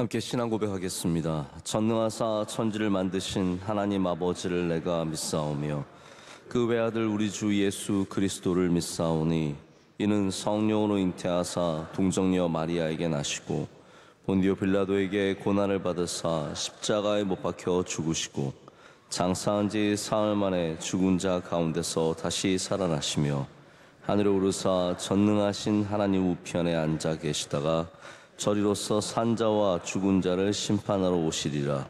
함께 신앙 고백하겠습니다. 전능하사 천지를 만드신 하나님 아버지를 내가 믿사오며 그 외아들 우리 주 예수 그리스도를 믿사오니 이는 성령으로 잉태하사 동정녀 마리아에게 나시고 본디오 빌라도에게 고난을 받으사 십자가에 못 박혀 죽으시고 장사한 지 사흘 만에 죽은 자 가운데서 다시 살아나시며 하늘에 오르사 전능하신 하나님 우편에 앉아 계시다가 저리로서 산자와 죽은 자를 심판하러 오시리라.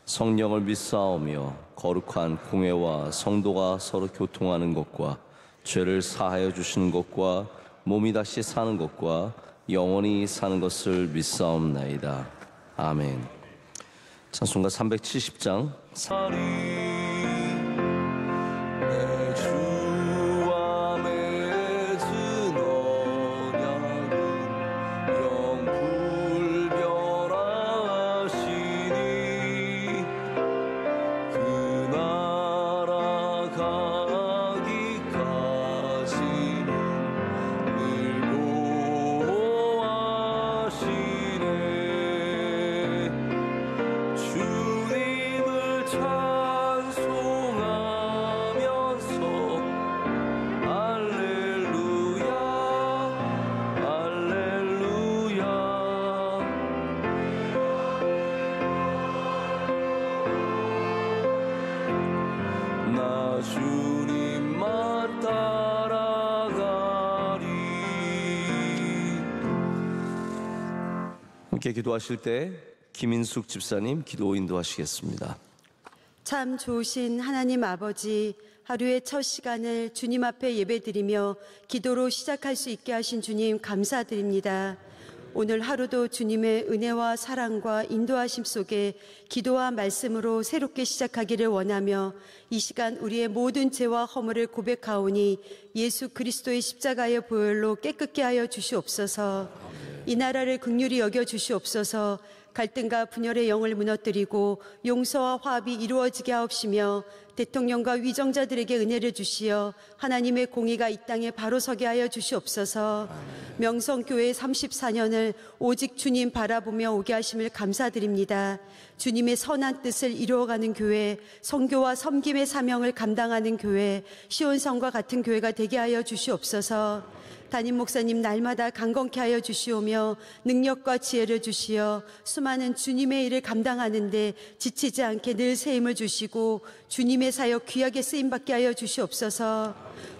성령을 믿사오며 거룩한 공회와 성도가 서로 교통하는 것과 죄를 사하여 주시는 것과 몸이 다시 사는 것과 영원히 사는 것을 믿사옵나이다. 아멘. 찬송가 370장 주님만 따라가리. 함께 기도하실 때 김인숙 집사님 기도 인도하시겠습니다. 참 좋으신 하나님 아버지, 하루의 첫 시간을 주님 앞에 예배드리며 기도로 시작할 수 있게 하신 주님 감사드립니다. 오늘 하루도 주님의 은혜와 사랑과 인도하심 속에 기도와 말씀으로 새롭게 시작하기를 원하며 이 시간 우리의 모든 죄와 허물을 고백하오니 예수 그리스도의 십자가의 보혈로 깨끗게 하여 주시옵소서. 이 나라를 긍휼히 여겨 주시옵소서. 갈등과 분열의 영을 무너뜨리고 용서와 화합이 이루어지게 하옵시며 대통령과 위정자들에게 은혜를 주시어 하나님의 공의가 이 땅에 바로 서게 하여 주시옵소서. 명성교회 34년을 오직 주님 바라보며 오게 하심을 감사드립니다. 주님의 선한 뜻을 이루어가는 교회, 선교와 섬김의 사명을 감당하는 교회, 시온성과 같은 교회가 되게 하여 주시옵소서. 담임 목사님 날마다 강건케 하여 주시오며 능력과 지혜를 주시어 수많은 주님의 일을 감당하는데 지치지 않게 늘 새 힘을 주시고 주님의 사역 귀하게 쓰임받게 하여 주시옵소서.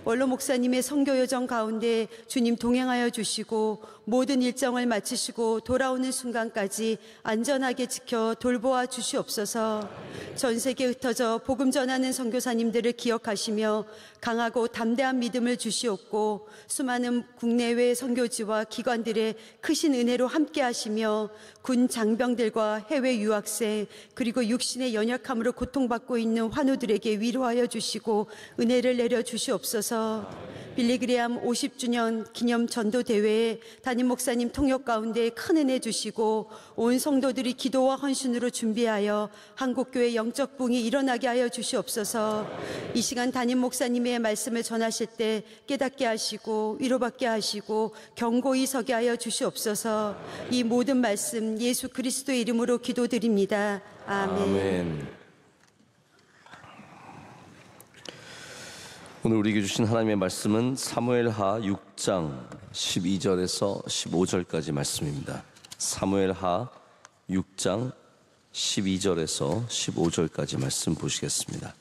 원로 목사님의 선교 여정 가운데 주님 동행하여 주시고 모든 일정을 마치시고 돌아오는 순간까지 안전하게 지켜 돌보아 주시옵소서. 전 세계에 흩어져 복음 전하는 선교사님들을 기억하시며 강하고 담대한 믿음을 주시옵고 수많은 국내외 선교지와 기관들의 크신 은혜로 함께 하시며 군 장병들과 해외 유학생 그리고 육신의 연약함으로 고통받고 있는 환우들에게 위로하여 주시고 은혜를 내려 주시옵소서. 빌리그레암 50주년 기념 전도 대회에 담임 목사님 통역 가운데 큰 은혜 주시고 온 성도들이 기도와 헌신으로 준비하여 한국교회 영적 부흥이 일어나게 하여 주시옵소서. 이 시간 담임 목사님의 말씀을 전하실 때 깨닫게 하시고 위로받게 하시고 경고히 서게 하여 주시옵소서. 이 모든 말씀 예수 그리스도의 이름으로 기도드립니다. 아멘. 아멘. 오늘 우리에게 주신 하나님의 말씀은 사무엘하 6장 12절에서 15절까지 말씀입니다. 사무엘하 6장 12절에서 15절까지 말씀 보시겠습니다.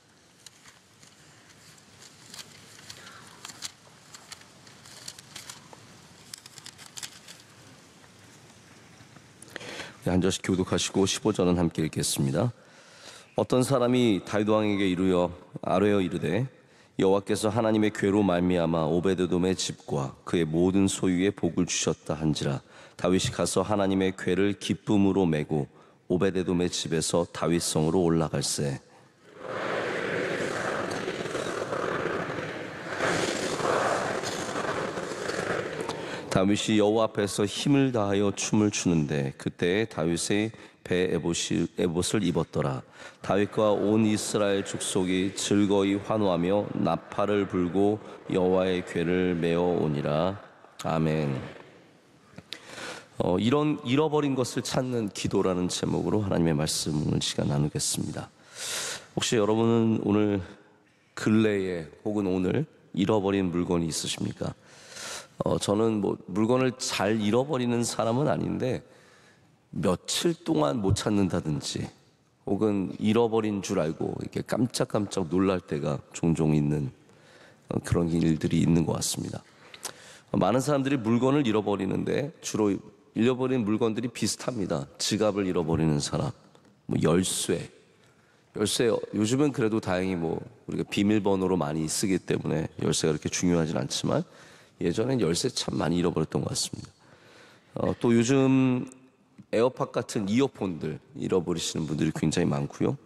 한 절씩 교독하시고 15절은 함께 읽겠습니다. 어떤 사람이 다윗 왕에게 아뢰어 이르되 여호와께서 하나님의 궤로 말미암아 오베드돔의 집과 그의 모든 소유에 복을 주셨다 한지라. 다윗이 가서 하나님의 궤를 기쁨으로 메고 오베드돔의 집에서 다윗성으로 올라갈세. 다윗이 여호와 앞에서 힘을 다하여 춤을 추는데 그때에 다윗의 배 에봇을 입었더라. 다윗과 온 이스라엘 족속이 즐거이 환호하며 나팔을 불고 여호와의 궤를 메어 오니라. 아멘. 이런 잃어버린 것을 찾는 기도라는 제목으로 하나님의 말씀을 시간 나누겠습니다. 혹시 여러분은 오늘 근래에 혹은 오늘 잃어버린 물건이 있으십니까? 저는 물건을 잘 잃어버리는 사람은 아닌데 며칠 동안 못 찾는다든지 혹은 잃어버린 줄 알고 이렇게 깜짝깜짝 놀랄 때가 종종 있는 그런 일들이 있는 것 같습니다. 많은 사람들이 물건을 잃어버리는데 주로 잃어버린 물건들이 비슷합니다. 지갑을 잃어버리는 사람, 열쇠 요즘은 그래도 다행히 우리가 비밀번호로 많이 쓰기 때문에 열쇠가 그렇게 중요하진 않지만 예전엔 열쇠 참 많이 잃어버렸던 것 같습니다. 또 요즘 에어팟 같은 이어폰들 잃어버리시는 분들이 굉장히 많고요.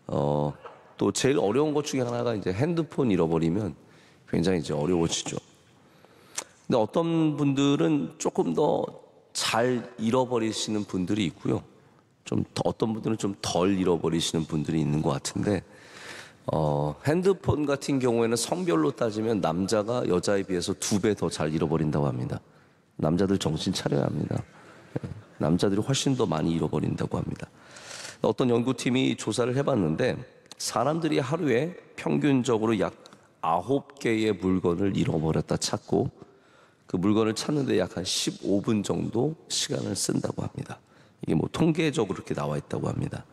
또 제일 어려운 것 중에 하나가 이제 핸드폰 잃어버리면 굉장히 이제 어려워지죠. 근데 어떤 분들은 조금 더 잘 잃어버리시는 분들이 있고요. 어떤 분들은 좀 덜 잃어버리시는 분들이 있는 것 같은데, 핸드폰 같은 경우에는 성별로 따지면 남자가 여자에 비해서 2배 더 잘 잃어버린다고 합니다. 남자들 정신 차려야 합니다. 남자들이 훨씬 더 많이 잃어버린다고 합니다. 어떤 연구팀이 조사를 해봤는데 사람들이 하루에 평균적으로 약 9개의 물건을 잃어버렸다 찾고 그 물건을 찾는데 약 한 15분 정도 시간을 쓴다고 합니다. 이게 통계적으로 그렇게 나와 있다고 합니다.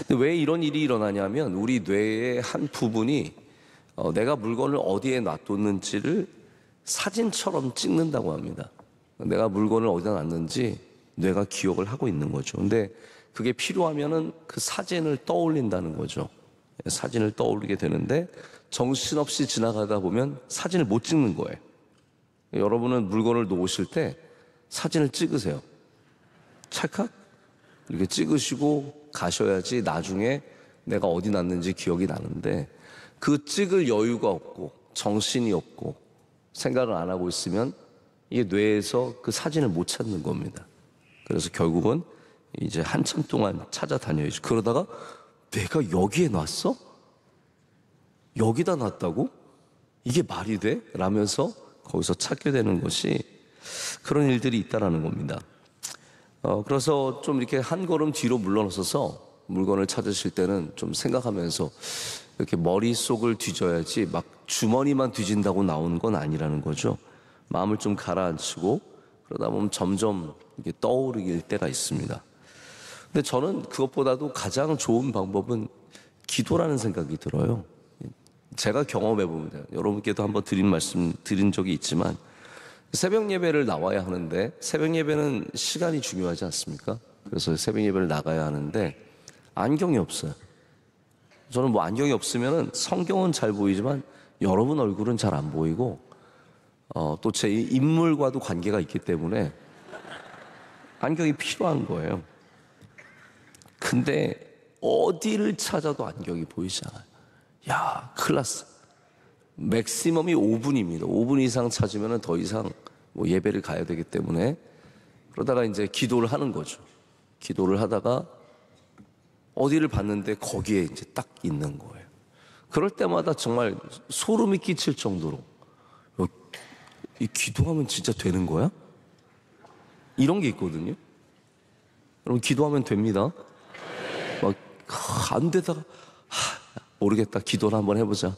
근데 왜 이런 일이 일어나냐면 우리 뇌의 한 부분이 내가 물건을 어디에 놔뒀는지를 사진처럼 찍는다고 합니다. 내가 물건을 어디다 놨는지 뇌가 기억을 하고 있는 거죠. 근데 그게 필요하면은 그 사진을 떠올린다는 거죠. 사진을 떠올리게 되는데 정신없이 지나가다 보면 사진을 못 찍는 거예요. 여러분은 물건을 놓으실 때 사진을 찍으세요. 찰칵 이렇게 찍으시고 가셔야지 나중에 내가 어디 놨는지 기억이 나는데 그 찍을 여유가 없고 정신이 없고 생각을 안 하고 있으면 이게 뇌에서 그 사진을 못 찾는 겁니다. 그래서 결국은 이제 한참 동안 찾아다녀야죠. 그러다가 내가 여기에 놨어? 여기다 놨다고? 이게 말이 돼? 라면서 거기서 찾게 되는 것이 그런 일들이 있다라는 겁니다. 그래서 좀 이렇게 한 걸음 뒤로 물러서서 물건을 찾으실 때는 좀 생각하면서 이렇게 머릿속을 뒤져야지 막 주머니만 뒤진다고 나오는 건 아니라는 거죠. 마음을 좀 가라앉히고 그러다 보면 점점 이게 떠오르길 때가 있습니다. 근데 저는 그것보다도 가장 좋은 방법은 기도라는 생각이 들어요. 제가 경험해 봅니다. 여러분께도 한번 드린 적이 있지만 새벽 예배를 나와야 하는데 새벽 예배는 시간이 중요하지 않습니까? 그래서 새벽 예배를 나가야 하는데 안경이 없어요. 저는 안경이 없으면은 성경은 잘 보이지만 여러분 얼굴은 잘 안 보이고 또 제 인물과도 관계가 있기 때문에 안경이 필요한 거예요. 근데 어디를 찾아도 안경이 보이지 않아요. 야, 큰일 났어. 맥시멈이 5분입니다. 5분 이상 찾으면 더 이상 예배를 가야 되기 때문에 그러다가 이제 기도를 하는 거죠. 기도를 하다가 어디를 봤는데 거기에 이제 딱 있는 거예요. 그럴 때마다 정말 소름이 끼칠 정도로 이 기도하면 진짜 되는 거야? 이런 게 있거든요. 여러분 기도하면 됩니다. 안 되다가 모르겠다. 기도를 한번 해보자.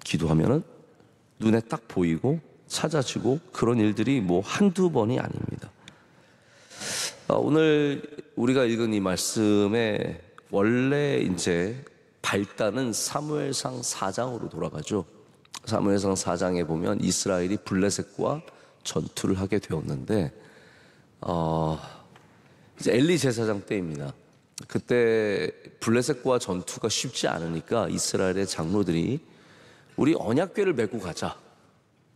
기도하면은 눈에 딱 보이고 찾아지고 그런 일들이 한두 번이 아닙니다. 오늘 우리가 읽은 이 말씀의 원래 이제 발단은 사무엘상 4장으로 돌아가죠. 사무엘상 4장에 보면 이스라엘이 블레셋과 전투를 하게 되었는데 이제 엘리 제사장 때입니다. 그때 블레셋과 전투가 쉽지 않으니까 이스라엘의 장로들이 우리 언약궤를 메고 가자.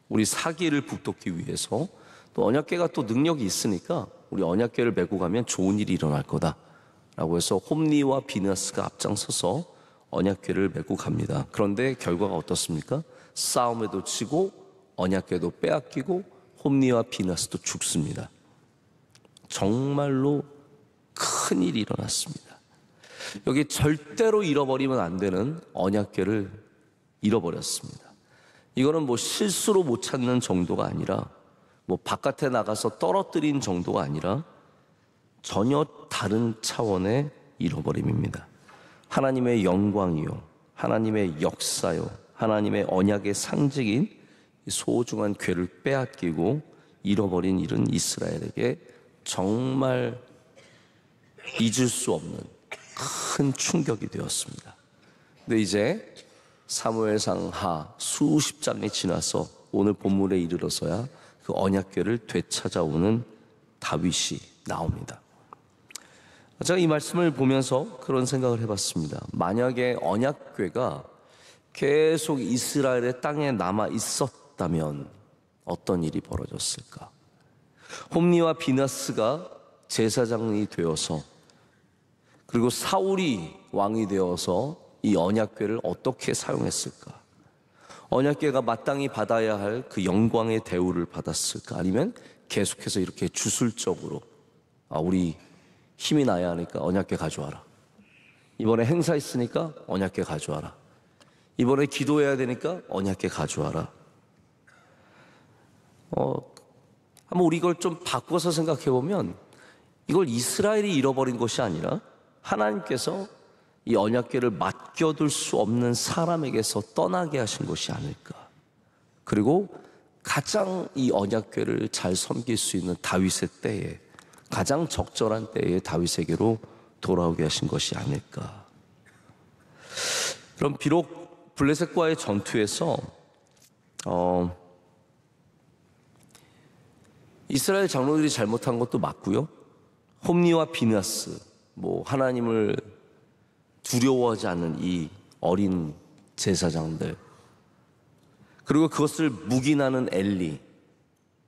우리 사기를 북돋기 위해서 또 언약궤가 또 능력이 있으니까 우리 언약궤를 메고 가면 좋은 일이 일어날 거다 라고 해서 홈니와 비느하스가 앞장서서 언약궤를 메고 갑니다. 그런데 결과가 어떻습니까? 싸움에도 치고 언약궤도 빼앗기고 홈니와 비느하스도 죽습니다. 정말로 큰 일이 일어났습니다. 여기 절대로 잃어버리면 안 되는 언약궤를 잃어버렸습니다. 이거는 실수로 못 찾는 정도가 아니라 뭐 바깥에 나가서 떨어뜨린 정도가 아니라 전혀 다른 차원의 잃어버림입니다. 하나님의 영광이요, 하나님의 역사요, 하나님의 언약의 상징인 소중한 궤를 빼앗기고 잃어버린 일은 이스라엘에게 정말 잊을 수 없는 큰 충격이 되었습니다. 근데 이제 사무엘상 하 수십 장이 지나서 오늘 본문에 이르러서야 그 언약궤를 되찾아오는 다윗이 나옵니다. 제가 이 말씀을 보면서 그런 생각을 해봤습니다. 만약에 언약궤가 계속 이스라엘의 땅에 남아 있었다면 어떤 일이 벌어졌을까? 홈리와 비나스가 제사장이 되어서, 그리고 사울이 왕이 되어서 이 언약궤를 어떻게 사용했을까? 언약궤가 마땅히 받아야 할 그 영광의 대우를 받았을까? 아니면 계속해서 이렇게 주술적으로 우리 힘이 나야 하니까 언약궤 가져와라, 이번에 행사 있으니까 언약궤 가져와라, 이번에 기도해야 되니까 언약궤 가져와라. 한번 우리 이걸 좀 바꿔서 생각해 보면 이걸 이스라엘이 잃어버린 것이 아니라 하나님께서 이 언약궤를 맡겨둘 수 없는 사람에게서 떠나게 하신 것이 아닐까. 그리고 가장 이 언약궤를 잘 섬길 수 있는 다윗의 때에, 가장 적절한 때에 다윗에게로 돌아오게 하신 것이 아닐까. 그럼 비록 블레셋과의 전투에서 이스라엘 장로들이 잘못한 것도 맞고요, 홈리와 비나스, 하나님을 두려워하지 않는 이 어린 제사장들, 그리고 그것을 묵인하는 엘리,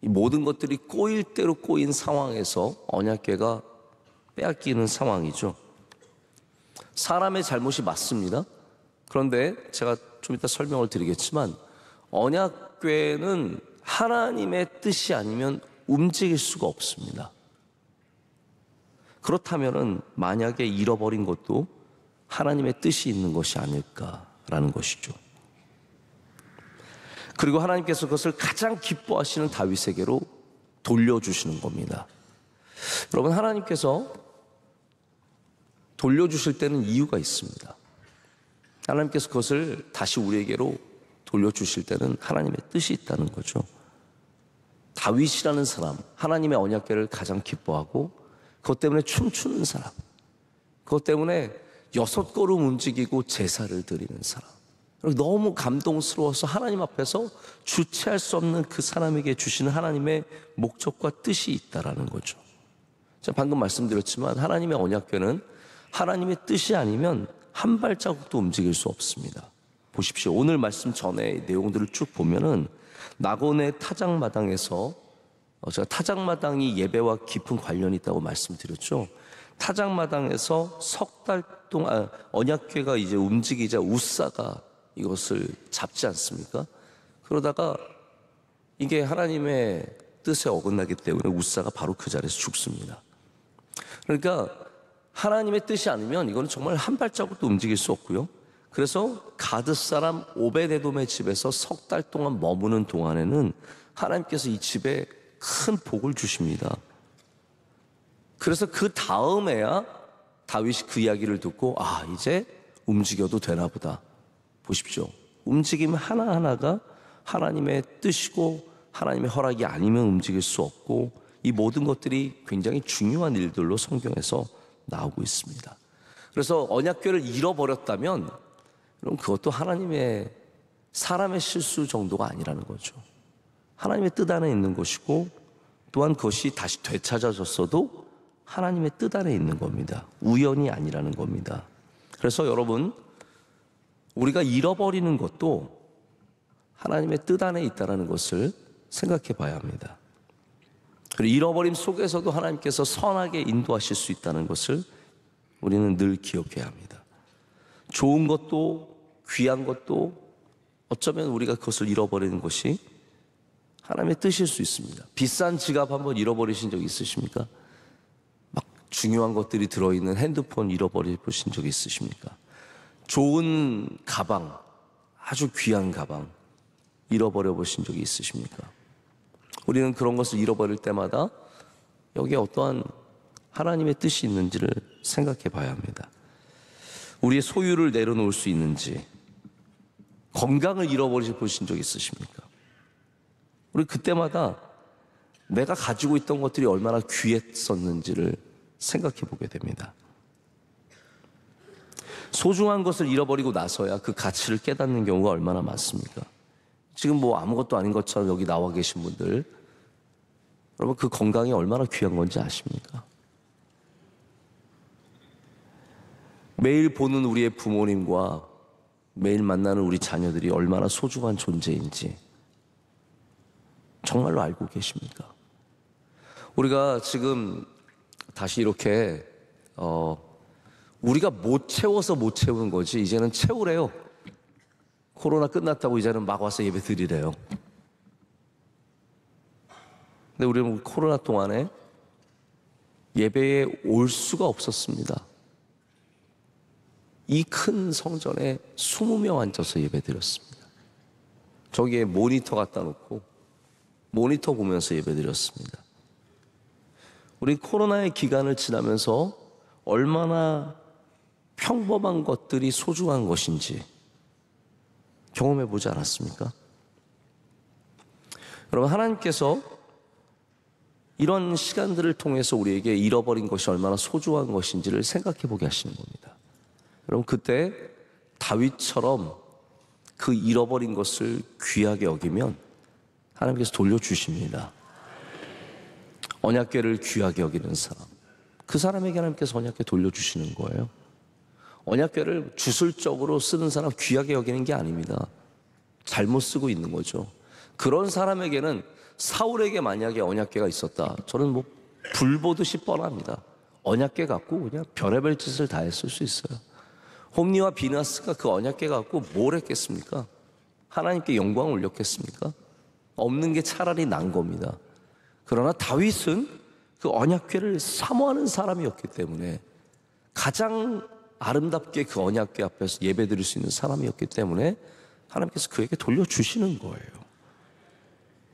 이 모든 것들이 꼬일 대로 꼬인 상황에서 언약궤가 빼앗기는 상황이죠. 사람의 잘못이 맞습니다. 그런데 제가 좀 이따 설명을 드리겠지만 언약궤는 하나님의 뜻이 아니면 움직일 수가 없습니다. 그렇다면은 만약에 잃어버린 것도 하나님의 뜻이 있는 것이 아닐까라는 것이죠. 그리고 하나님께서 그것을 가장 기뻐하시는 다윗에게로 돌려주시는 겁니다. 여러분, 하나님께서 돌려주실 때는 이유가 있습니다. 하나님께서 그것을 다시 우리에게로 돌려주실 때는 하나님의 뜻이 있다는 거죠. 다윗이라는 사람, 하나님의 언약궤를 가장 기뻐하고 그것 때문에 춤추는 사람, 그것 때문에 6걸음 움직이고 제사를 드리는 사람, 너무 감동스러워서 하나님 앞에서 주체할 수 없는 그 사람에게 주시는 하나님의 목적과 뜻이 있다라는 거죠. 제가 방금 말씀드렸지만 하나님의 언약궤는 하나님의 뜻이 아니면 한 발자국도 움직일 수 없습니다. 보십시오. 오늘 말씀 전에 내용들을 쭉 보면은 나곤의 타작마당에서, 제가 타작마당이 예배와 깊은 관련이 있다고 말씀드렸죠. 타작마당에서 석 달 동안 언약궤가 이제 움직이자 우사가 이것을 잡지 않습니까? 그러다가 이게 하나님의 뜻에 어긋나기 때문에 우사가 바로 그 자리에서 죽습니다. 그러니까 하나님의 뜻이 아니면 이거는 정말 한 발자국도 움직일 수 없고요. 그래서 가드 사람 오베데돔의 집에서 석 달 동안 머무는 동안에는 하나님께서 이 집에 큰 복을 주십니다. 그래서 그 다음에야 다윗이 그 이야기를 듣고 이제 움직여도 되나 보다. 보십시오. 움직임 하나하나가 하나님의 뜻이고 하나님의 허락이 아니면 움직일 수 없고, 이 모든 것들이 굉장히 중요한 일들로 성경에서 나오고 있습니다. 그래서 언약궤를 잃어버렸다면 그럼 그것도 하나님의, 사람의 실수 정도가 아니라는 거죠. 하나님의 뜻 안에 있는 것이고, 또한 그것이 다시 되찾아졌어도 하나님의 뜻 안에 있는 겁니다. 우연이 아니라는 겁니다. 그래서 여러분, 우리가 잃어버리는 것도 하나님의 뜻 안에 있다는 것을 생각해 봐야 합니다. 그리고 잃어버림 속에서도 하나님께서 선하게 인도하실 수 있다는 것을 우리는 늘 기억해야 합니다. 좋은 것도 귀한 것도 어쩌면 우리가 그것을 잃어버리는 것이 하나님의 뜻일 수 있습니다. 비싼 지갑 한번 잃어버리신 적 있으십니까? 막 중요한 것들이 들어있는 핸드폰 잃어버리신 적 있으십니까? 좋은 가방, 아주 귀한 가방 잃어버려 보신 적이 있으십니까? 우리는 그런 것을 잃어버릴 때마다 여기에 어떠한 하나님의 뜻이 있는지를 생각해 봐야 합니다. 우리의 소유를 내려놓을 수 있는지, 건강을 잃어버리신 적 있으십니까? 우리 그때마다 내가 가지고 있던 것들이 얼마나 귀했었는지를 생각해 보게 됩니다. 소중한 것을 잃어버리고 나서야 그 가치를 깨닫는 경우가 얼마나 많습니까? 지금 뭐 아무것도 아닌 것처럼 여기 나와 계신 분들, 여러분 그 건강이 얼마나 귀한 건지 아십니까? 매일 보는 우리의 부모님과 매일 만나는 우리 자녀들이 얼마나 소중한 존재인지 정말로 알고 계십니까? 우리가 지금 다시 이렇게 우리가 못 채워서 못 채우는 거지 이제는 채우래요. 코로나 끝났다고 이제는 막 와서 예배 드리래요. 근데 우리는 코로나 동안에 예배에 올 수가 없었습니다. 이 큰 성전에 20명 앉아서 예배 드렸습니다. 저기에 모니터 갖다 놓고 모니터 보면서 예배 드렸습니다. 우리 코로나의 기간을 지나면서 얼마나 평범한 것들이 소중한 것인지 경험해 보지 않았습니까? 여러분, 하나님께서 이런 시간들을 통해서 우리에게 잃어버린 것이 얼마나 소중한 것인지를 생각해 보게 하시는 겁니다. 여러분, 그때 다윗처럼 그 잃어버린 것을 귀하게 여기면 하나님께서 돌려주십니다. 언약궤를 귀하게 여기는 사람, 그 사람에게 하나님께서 언약궤 돌려주시는 거예요. 언약궤를 주술적으로 쓰는 사람 귀하게 여기는 게 아닙니다. 잘못 쓰고 있는 거죠. 그런 사람에게는, 사울에게 만약에 언약궤가 있었다, 저는 뭐 불보듯이 뻔합니다. 언약궤 갖고 그냥 별의별 짓을 다 했을 수 있어요. 홈리와 비나스가 그 언약궤 갖고 뭘 했겠습니까? 하나님께 영광을 올렸겠습니까? 없는 게 차라리 난 겁니다. 그러나 다윗은 그 언약궤를 사모하는 사람이었기 때문에, 가장 아름답게 그 언약궤 앞에서 예배드릴 수 있는 사람이었기 때문에 하나님께서 그에게 돌려주시는 거예요.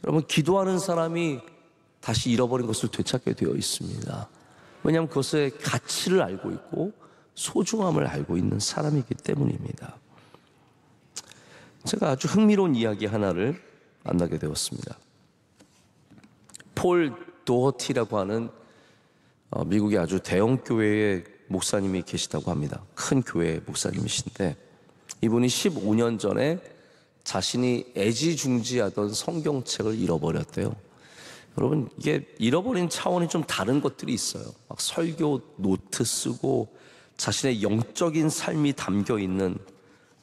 여러분, 기도하는 사람이 다시 잃어버린 것을 되찾게 되어 있습니다. 왜냐하면 그것의 가치를 알고 있고 소중함을 알고 있는 사람이기 때문입니다. 제가 아주 흥미로운 이야기 하나를 만나게 되었습니다. 폴 도어티라고 하는 미국의 아주 대형 교회의 목사님이 계시다고 합니다. 큰 교회 목사님이신데, 이분이 15년 전에 자신이 애지중지하던 성경책을 잃어버렸대요. 여러분, 이게 잃어버린 차원이 좀 다른 것들이 있어요. 막 설교 노트 쓰고 자신의 영적인 삶이 담겨 있는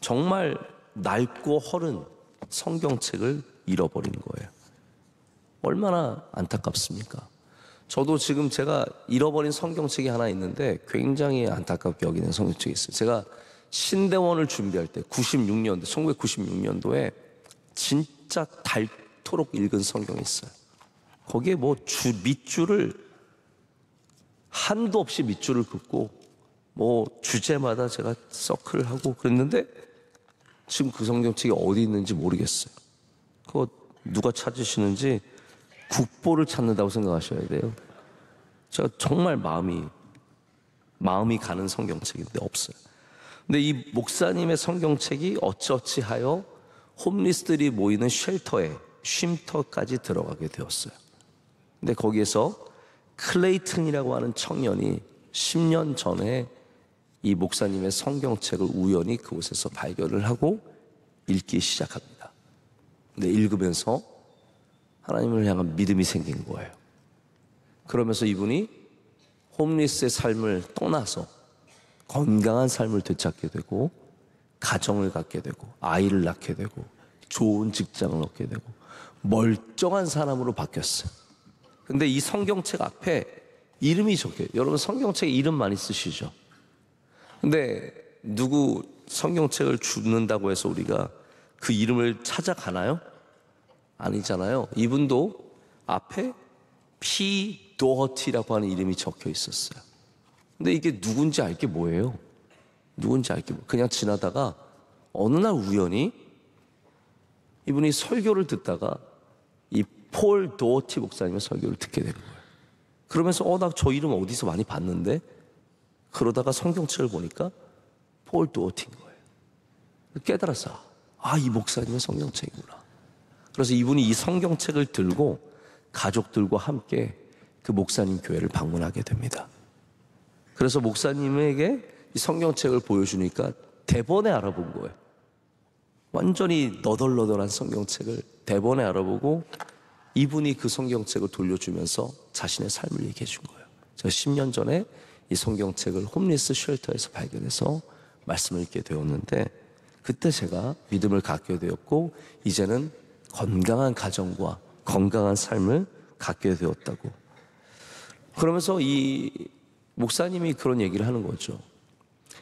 정말 낡고 허른 성경책을 잃어버린 거예요. 얼마나 안타깝습니까? 저도 지금 제가 잃어버린 성경책이 하나 있는데 굉장히 안타깝게 여기는 성경책이 있어요. 제가 신대원을 준비할 때 1996년도에 진짜 닳도록 읽은 성경이 있어요. 거기에 뭐 밑줄을 한도 없이 밑줄을 긋고 뭐 주제마다 제가 서클을 하고 그랬는데, 지금 그 성경책이 어디 있는지 모르겠어요. 그거 누가 찾으시는지 국보를 찾는다고 생각하셔야 돼요. 제가 정말 마음이 가는 성경책인데 없어요. 근데 이 목사님의 성경책이 어찌어찌하여 홈리스들이 모이는 쉘터에, 쉼터까지 들어가게 되었어요. 근데 거기에서 클레이튼이라고 하는 청년이 10년 전에 이 목사님의 성경책을 우연히 그곳에서 발견을 하고 읽기 시작합니다. 근데 읽으면서 하나님을 향한 믿음이 생긴 거예요. 그러면서 이분이 홈리스의 삶을 떠나서 건강한 삶을 되찾게 되고, 가정을 갖게 되고, 아이를 낳게 되고, 좋은 직장을 얻게 되고, 멀쩡한 사람으로 바뀌었어요. 근데 이 성경책 앞에 이름이 적혀요. 여러분, 성경책에 이름 많이 쓰시죠? 근데 누구 성경책을 주는다고 해서 우리가 그 이름을 찾아가나요? 아니잖아요. 이분도 앞에 P. 도어티라고 하는 이름이 적혀 있었어요. 근데 이게 누군지 알게 뭐예요? 누군지 알게 그냥 지나다가 어느 날 우연히 이분이 설교를 듣다가 이 폴 도어티 목사님의 설교를 듣게 된 거예요. 그러면서 나 저 이름 어디서 많이 봤는데? 그러다가 성경책을 보니까 폴 도어티인 거예요. 깨달았어. 이 목사님의 성경책이구나. 그래서 이분이 이 성경책을 들고 가족들과 함께 그 목사님 교회를 방문하게 됩니다. 그래서 목사님에게 이 성경책을 보여주니까 대번에 알아본 거예요. 완전히 너덜너덜한 성경책을 대번에 알아보고 이분이 그 성경책을 돌려주면서 자신의 삶을 얘기해 준 거예요. 제가 10년 전에 이 성경책을 홈리스 쉘터에서 발견해서 말씀을 읽게 되었는데 그때 제가 믿음을 갖게 되었고 이제는 건강한 가정과 건강한 삶을 갖게 되었다고. 그러면서 이 목사님이 그런 얘기를 하는 거죠.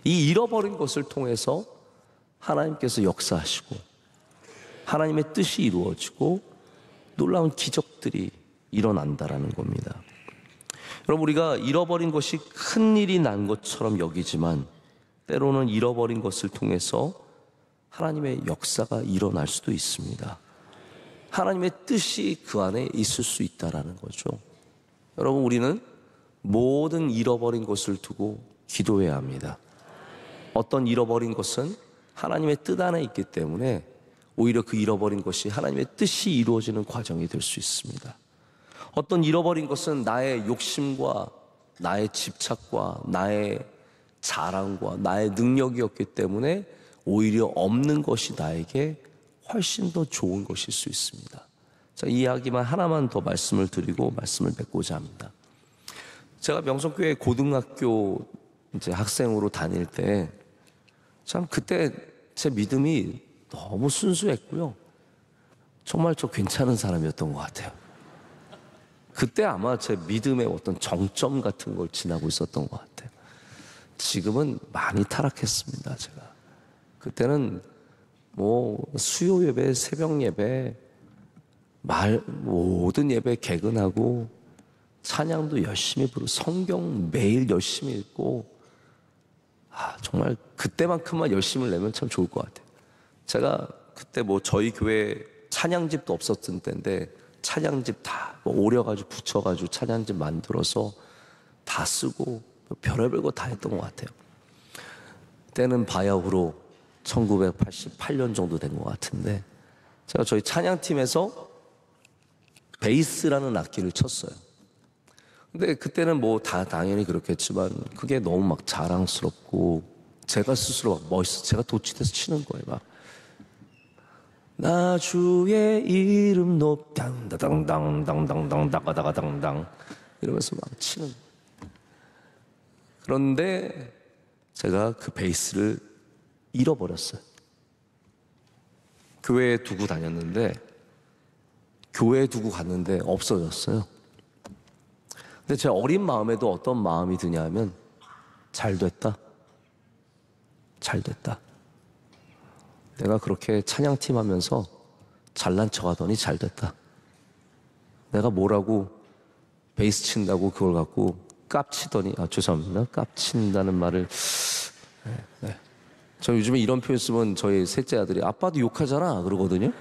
이 잃어버린 것을 통해서 하나님께서 역사하시고 하나님의 뜻이 이루어지고 놀라운 기적들이 일어난다라는 겁니다. 여러분, 우리가 잃어버린 것이 큰 일이 난 것처럼 여기지만 때로는 잃어버린 것을 통해서 하나님의 역사가 일어날 수도 있습니다. 하나님의 뜻이 그 안에 있을 수 있다라는 거죠. 여러분, 우리는 모든 잃어버린 것을 두고 기도해야 합니다. 어떤 잃어버린 것은 하나님의 뜻 안에 있기 때문에 오히려 그 잃어버린 것이 하나님의 뜻이 이루어지는 과정이 될 수 있습니다. 어떤 잃어버린 것은 나의 욕심과 나의 집착과 나의 자랑과 나의 능력이었기 때문에 오히려 없는 것이 나에게 훨씬 더 좋은 것일 수 있습니다. 자, 이 이야기만 하나만 더 말씀을 드리고 말씀을 맺고자 합니다. 제가 명성교회 고등학교 이제 학생으로 다닐 때 참 그때 제 믿음이 너무 순수했고요. 정말 저 괜찮은 사람이었던 것 같아요. 그때 아마 제 믿음의 어떤 정점 같은 걸 지나고 있었던 것 같아요. 지금은 많이 타락했습니다, 제가. 그때는 수요 예배, 새벽 예배, 모든 예배 개근하고 찬양도 열심히 부르고 성경 매일 열심히 읽고 정말 그때만큼만 열심을 내면 참 좋을 것 같아요. 제가 그때 저희 교회 찬양집도 없었던 때인데 찬양집 다 오려가지고 붙여가지고 찬양집 만들어서 다 쓰고 별의별 거 다 했던 것 같아요. 때는 바야흐로 1988년 정도 된 것 같은데 제가 저희 찬양팀에서 베이스라는 악기를 쳤어요. 근데 그때는 다 당연히 그렇겠지만 그게 너무 막 자랑스럽고 제가 스스로 막 멋있어. 제가 도취돼서 치는 거예요. 막 나 주의 이름 높당다당당당당당 다가다가당당 이러면서 막 치는. 그런데 제가 그 베이스를 잃어버렸어요. 교회에 두고 다녔는데 교회에 두고 갔는데 없어졌어요. 근데 제 어린 마음에도 어떤 마음이 드냐면 잘됐다. 잘됐다. 내가 그렇게 찬양팀 하면서 잘난 척 하더니 잘됐다. 내가 뭐라고 베이스 친다고 그걸 갖고 깝치더니 죄송합니다. 깝친다는 말을 네. 저 요즘에 이런 표현 쓰면 저희 셋째 아들이 아빠도 욕하잖아 그러거든요.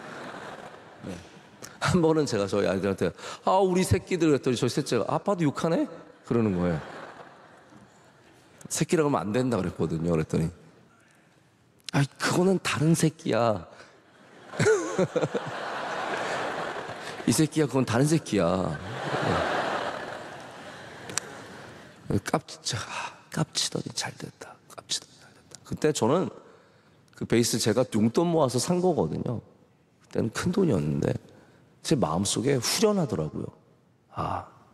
네. 한 번은 제가 저희 아이들한테 우리 새끼들 그랬더니 저희 셋째가 아빠도 욕하네? 그러는 거예요. 새끼라고 하면 안 된다 그랬거든요. 그랬더니 그거는 다른 새끼야. 이 새끼야 그건 다른 새끼야. 깝치더니 잘됐다. 깝치더니 잘됐다. 그때 저는 그 베이스 제가 용돈 모아서 산 거거든요. 그때는 큰 돈이었는데 제 마음속에 후련하더라고요.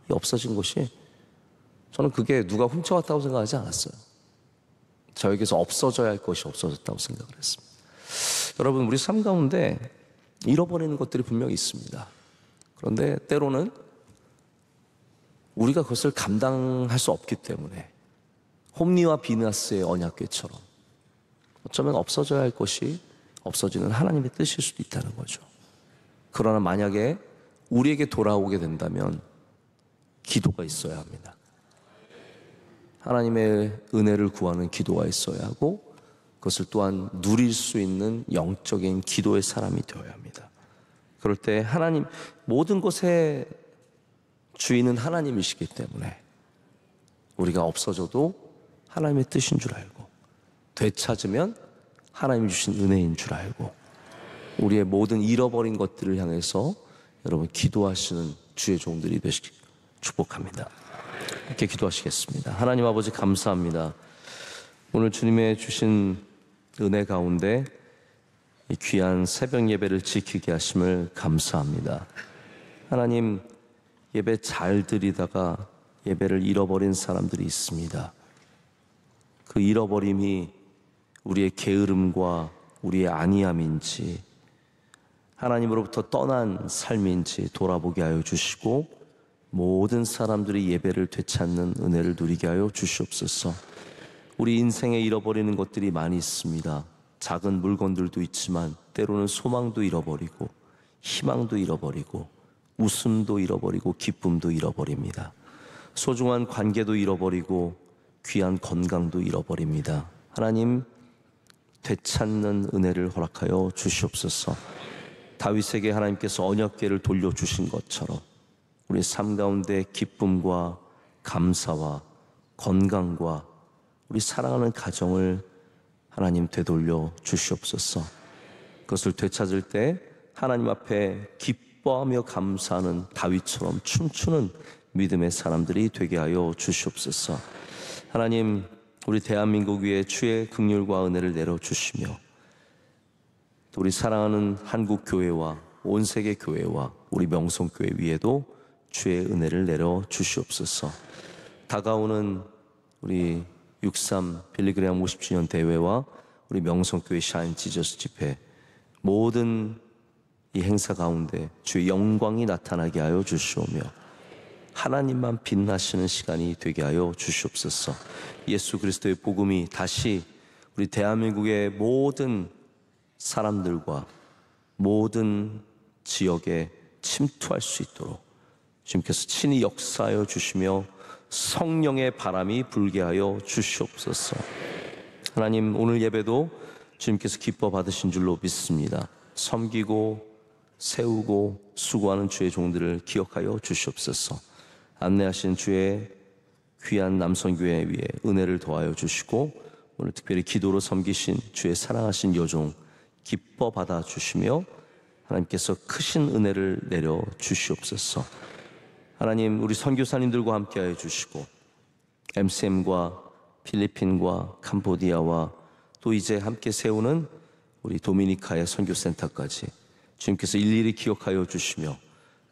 이 없어진 것이 저는 그게 누가 훔쳐갔다고 생각하지 않았어요. 저에게서 없어져야 할 것이 없어졌다고 생각을 했습니다. 여러분, 우리 삶 가운데 잃어버리는 것들이 분명히 있습니다. 그런데 때로는 우리가 그것을 감당할 수 없기 때문에 홈리와 비느하스의 언약궤처럼 어쩌면 없어져야 할 것이 없어지는 하나님의 뜻일 수도 있다는 거죠. 그러나 만약에 우리에게 돌아오게 된다면 기도가 있어야 합니다. 하나님의 은혜를 구하는 기도가 있어야 하고 그것을 또한 누릴 수 있는 영적인 기도의 사람이 되어야 합니다. 그럴 때 하나님, 모든 것의 주인은 하나님이시기 때문에 우리가 없어져도 하나님의 뜻인 줄 알고, 되찾으면 하나님이 주신 은혜인 줄 알고, 우리의 모든 잃어버린 것들을 향해서 여러분 기도하시는 주의 종들이 되시길 축복합니다. 이렇게 기도하시겠습니다. 하나님 아버지, 감사합니다. 오늘 주님의 주신 은혜 가운데 이 귀한 새벽 예배를 지키게 하심을 감사합니다. 하나님, 예배 잘 드리다가 예배를 잃어버린 사람들이 있습니다. 그 잃어버림이 우리의 게으름과 우리의 안이함인지, 하나님으로부터 떠난 삶인지 돌아보게 하여 주시고, 모든 사람들이 예배를 되찾는 은혜를 누리게 하여 주시옵소서. 우리 인생에 잃어버리는 것들이 많이 있습니다. 작은 물건들도 있지만 때로는 소망도 잃어버리고, 희망도 잃어버리고, 웃음도 잃어버리고, 기쁨도 잃어버립니다. 소중한 관계도 잃어버리고, 귀한 건강도 잃어버립니다. 하나님, 되찾는 은혜를 허락하여 주시옵소서. 다윗에게 하나님께서 언약궤를 돌려주신 것처럼 우리 삶 가운데 기쁨과 감사와 건강과 우리 사랑하는 가정을 하나님 되돌려 주시옵소서. 그것을 되찾을 때 하나님 앞에 기뻐하며 감사하는 다윗처럼 춤추는 믿음의 사람들이 되게 하여 주시옵소서. 하나님, 우리 대한민국 위에 주의 긍휼과 은혜를 내려주시며, 또 우리 사랑하는 한국 교회와 온 세계 교회와 우리 명성교회 위에도 주의 은혜를 내려주시옵소서. 다가오는 우리 6.3 빌리그레암 50주년 대회와 우리 명성교회 샤인 지저스 집회, 모든 이 행사 가운데 주의 영광이 나타나게 하여 주시오며, 하나님만 빛나시는 시간이 되게 하여 주시옵소서. 예수 그리스도의 복음이 다시 우리 대한민국의 모든 사람들과 모든 지역에 침투할 수 있도록 주님께서 친히 역사하여 주시며 성령의 바람이 불게 하여 주시옵소서. 하나님, 오늘 예배도 주님께서 기뻐 받으신 줄로 믿습니다. 섬기고 세우고 수고하는 주의 종들을 기억하여 주시옵소서. 안내하신 주의 귀한 남성교회 위에 은혜를 더하여 주시고, 오늘 특별히 기도로 섬기신 주의 사랑하신 여종 기뻐 받아 주시며 하나님께서 크신 은혜를 내려 주시옵소서. 하나님, 우리 선교사님들과 함께 하여 주시고, MCM과 필리핀과 캄보디아와 또 이제 함께 세우는 우리 도미니카의 선교센터까지 주님께서 일일이 기억하여 주시며,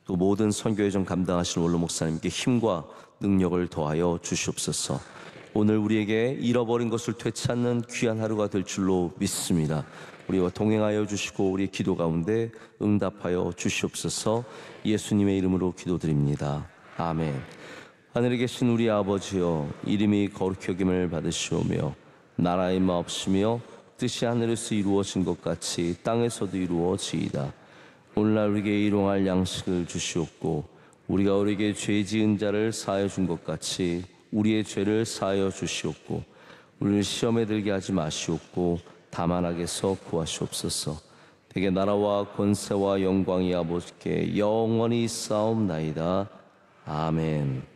또 모든 선교회정 감당하시는 원로 목사님께 힘과 능력을 더하여 주시옵소서. 오늘 우리에게 잃어버린 것을 되찾는 귀한 하루가 될 줄로 믿습니다. 우리와 동행하여 주시고 우리의 기도 가운데 응답하여 주시옵소서. 예수님의 이름으로 기도드립니다. 아멘. 하늘에 계신 우리 아버지여, 이름이 거룩히 여김을 받으시오며 나라의 마옵시며 뜻이 하늘에서 이루어진 것 같이 땅에서도 이루어지이다. 오늘날 우리에게 일용할 양식을 주시옵고, 우리가 우리에게 죄 지은 자를 사하여 준 것 같이 우리의 죄를 사하여 주시옵고, 우리를 시험에 들게 하지 마시옵고 다만 악에서 구하시옵소서. 대개 나라와 권세와 영광이 아버지께 영원히 있사옵나이다. 아멘.